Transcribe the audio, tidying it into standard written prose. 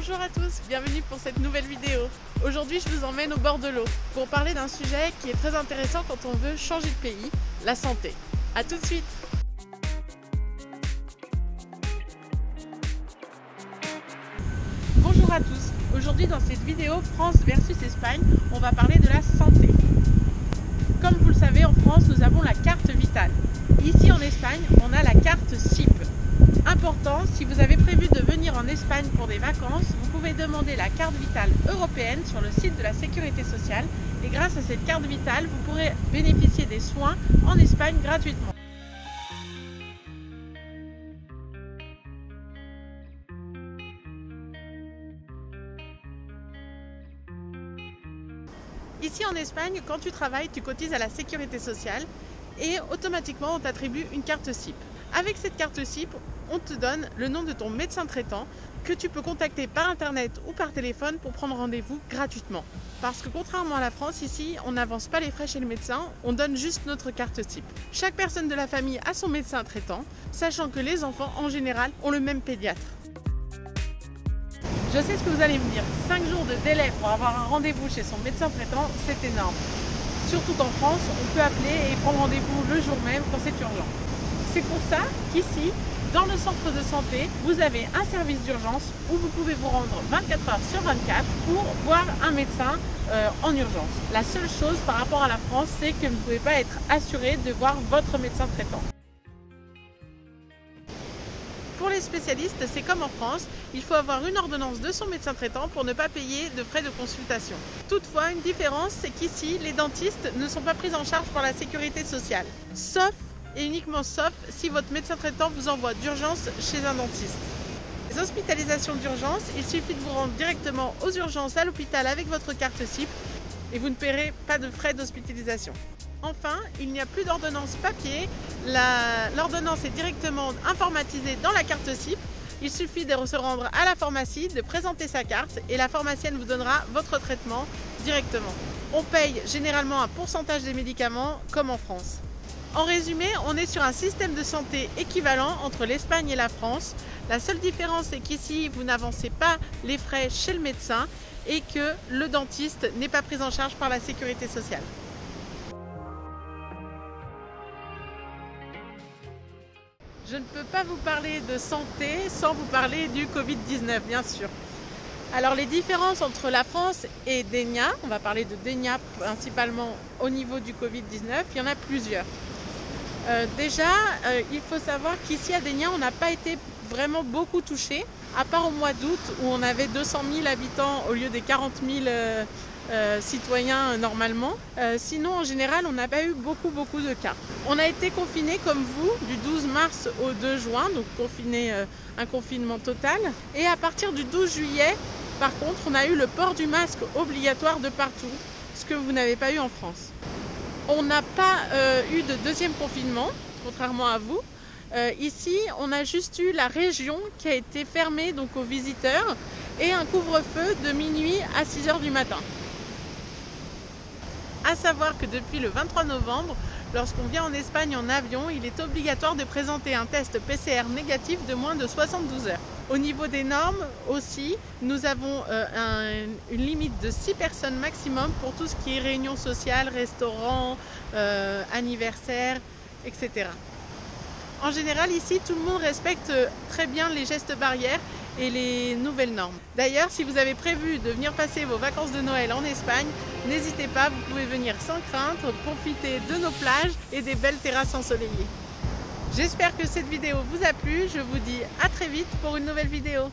Bonjour à tous, bienvenue pour cette nouvelle vidéo. Aujourd'hui je vous emmène au bord de l'eau pour parler d'un sujet qui est très intéressant quand on veut changer de pays, la santé. A tout de suite. Bonjour à tous, aujourd'hui dans cette vidéo France versus Espagne, on va parler de la santé. Comme vous le savez, en France nous avons la carte vitale. Ici en Espagne, on a la carte SIP. Important, si vous avez prévu de venir en Espagne pour des vacances, vous pouvez demander la carte vitale européenne sur le site de la Sécurité sociale et grâce à cette carte vitale, vous pourrez bénéficier des soins en Espagne gratuitement. Ici en Espagne, quand tu travailles, tu cotises à la Sécurité sociale et automatiquement on t'attribue une carte SIP. Avec cette carte SIP, on te donne le nom de ton médecin traitant que tu peux contacter par internet ou par téléphone pour prendre rendez-vous gratuitement. Parce que contrairement à la France, ici, on n'avance pas les frais chez le médecin, on donne juste notre carte SIP. Chaque personne de la famille a son médecin traitant, sachant que les enfants, en général, ont le même pédiatre. Je sais ce que vous allez me dire, 5 jours de délai pour avoir un rendez-vous chez son médecin traitant, c'est énorme. Surtout qu'en France, on peut appeler et prendre rendez-vous le jour même quand c'est urgent. C'est pour ça qu'ici, dans le centre de santé, vous avez un service d'urgence où vous pouvez vous rendre 24 heures sur 24 pour voir un médecin en urgence. La seule chose par rapport à la France, c'est que vous ne pouvez pas être assuré de voir votre médecin traitant. Pour les spécialistes, c'est comme en France, il faut avoir une ordonnance de son médecin traitant pour ne pas payer de frais de consultation. Toutefois, une différence, c'est qu'ici, les dentistes ne sont pas pris en charge par la Sécurité sociale, sauf et uniquement sauf si votre médecin traitant vous envoie d'urgence chez un dentiste. Les hospitalisations d'urgence, il suffit de vous rendre directement aux urgences à l'hôpital avec votre carte SIP et vous ne paierez pas de frais d'hospitalisation. Enfin, il n'y a plus d'ordonnance papier, l'ordonnance est directement informatisée dans la carte SIP. Il suffit de se rendre à la pharmacie, de présenter sa carte et la pharmacienne vous donnera votre traitement directement. On paye généralement un pourcentage des médicaments comme en France. En résumé, on est sur un système de santé équivalent entre l'Espagne et la France. La seule différence est qu'ici, vous n'avancez pas les frais chez le médecin et que le dentiste n'est pas pris en charge par la Sécurité sociale. Je ne peux pas vous parler de santé sans vous parler du Covid-19, bien sûr. Alors les différences entre la France et Dénia, on va parler de Dénia principalement au niveau du Covid-19, il y en a plusieurs. Il faut savoir qu'ici à Dénia, on n'a pas été vraiment beaucoup touché, à part au mois d'août où on avait 200 000 habitants au lieu des 40 000 citoyens normalement. Sinon, en général, on n'a pas eu beaucoup de cas. On a été confinés comme vous du 12 mars au 2 juin, donc un confinement total. Et à partir du 12 juillet, par contre, on a eu le port du masque obligatoire de partout, ce que vous n'avez pas eu en France. On n'a pas eu de deuxième confinement, contrairement à vous. Ici, on a juste eu la région qui a été fermée donc, aux visiteurs et un couvre-feu de minuit à 6 h du matin. À savoir que depuis le 23 novembre, lorsqu'on vient en Espagne en avion, il est obligatoire de présenter un test PCR négatif de moins de 72 heures. Au niveau des normes aussi, nous avons une limite de 6 personnes maximum pour tout ce qui est réunion sociale, restaurant, anniversaire, etc. En général, ici, tout le monde respecte très bien les gestes barrières et les nouvelles normes. D'ailleurs, si vous avez prévu de venir passer vos vacances de Noël en Espagne, n'hésitez pas, vous pouvez venir sans crainte, profiter de nos plages et des belles terrasses ensoleillées. J'espère que cette vidéo vous a plu, je vous dis à très vite pour une nouvelle vidéo.